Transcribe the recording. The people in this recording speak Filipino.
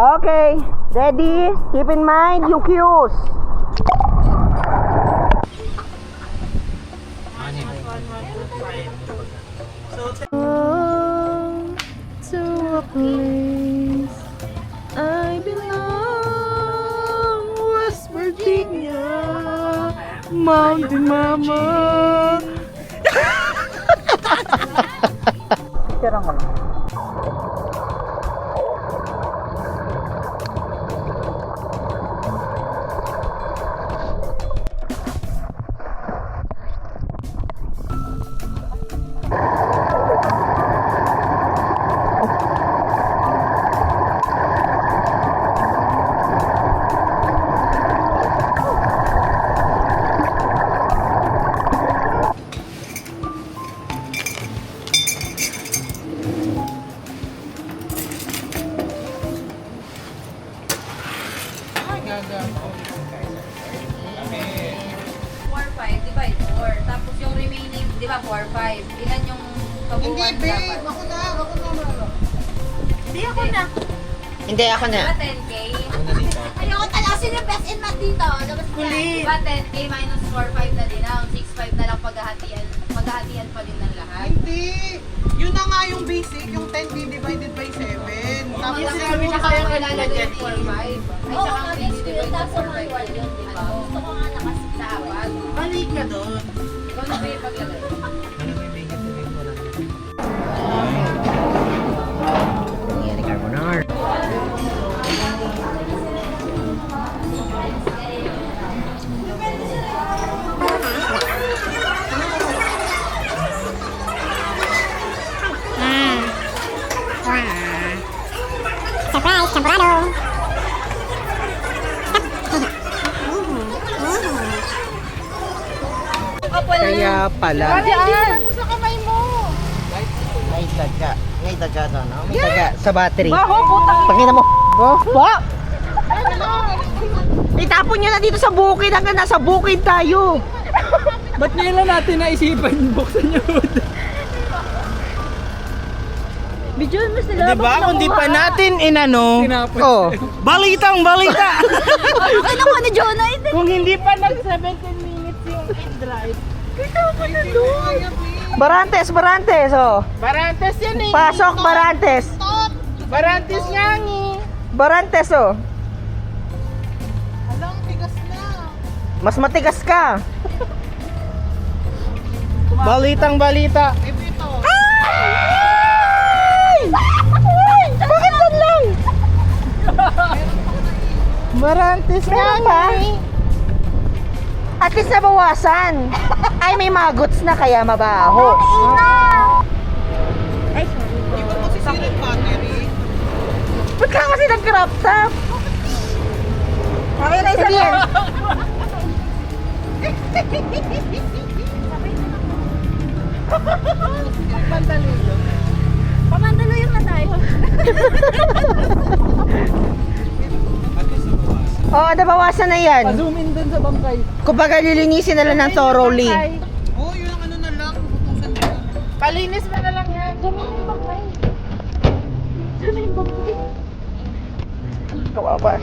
Okay, ready? Keep in mind yung cues. To a place I belong, West Virginia, Mountain Mama. Tirang ka lang. Four, 5, divide 4. Tapos yung remaining, di ba, 4, 5. Ilan yung kabuuan dapat? Ako na. Hindi, ako na. Hindi, ako na. Diba 10K? Ayoko talaga sila best in math dito. Labas niya. Diba 10K minus 4, 5 na din ang 6, 5 na lang paghahatian. Paghahatian pa din ng lahat. Hindi. Yun na nga yung basic, yung 10 divided by 7. Tapos Tapos sinabi yung niya ilalagay yung 4, 5. Ay, Oo, saka nga, 10 best ko divide yun. by Tapos 4, 5. manual yun, di ba? Gusto ko nga Sa apat. balik ka doon. Ikaw na ba yung paglagay? Nangyari carbonara. Surprise, temporado! Kaya pala. Ano sa kamay mo? May daga to, no? May daga sa battery. Baho, puta! Pakita mo. Ba? Itapon nyo na dito sa bukid hanggang nasa bukid tayo. Ba't nila natin naisipan buksan yung hood? Bidyon mo sila. Diba? Kung di pa natin inano, Tinapos. Oh. balitang balita! Ano ko na, Jonah? Kung hindi pa nag 17 minutes yung drive. Barantes, oh. Barantes yan eh. Pasok, Barantes. Barantes nga ni. Barantes, oh. Alang, tigas na. Mas matigas ka. Balitang balita. Bakit doon lang? Barantes nga Meron pa? ni. At least nabawasan. Ay, may magots na kaya mabaho. Di ba masisira yung battery? Ba't ka kasi nag-crop top? Okay na isa yan. Pamandalo na tayo. Oo, nabawasan na yan. Pa-zoom in dun sa bangkay. Kumbaga lilinisin na lang ng thoroughly. Oh, yun ang ano na lang. Butusan na lang. Palinis mo na lang yan. Kawawa.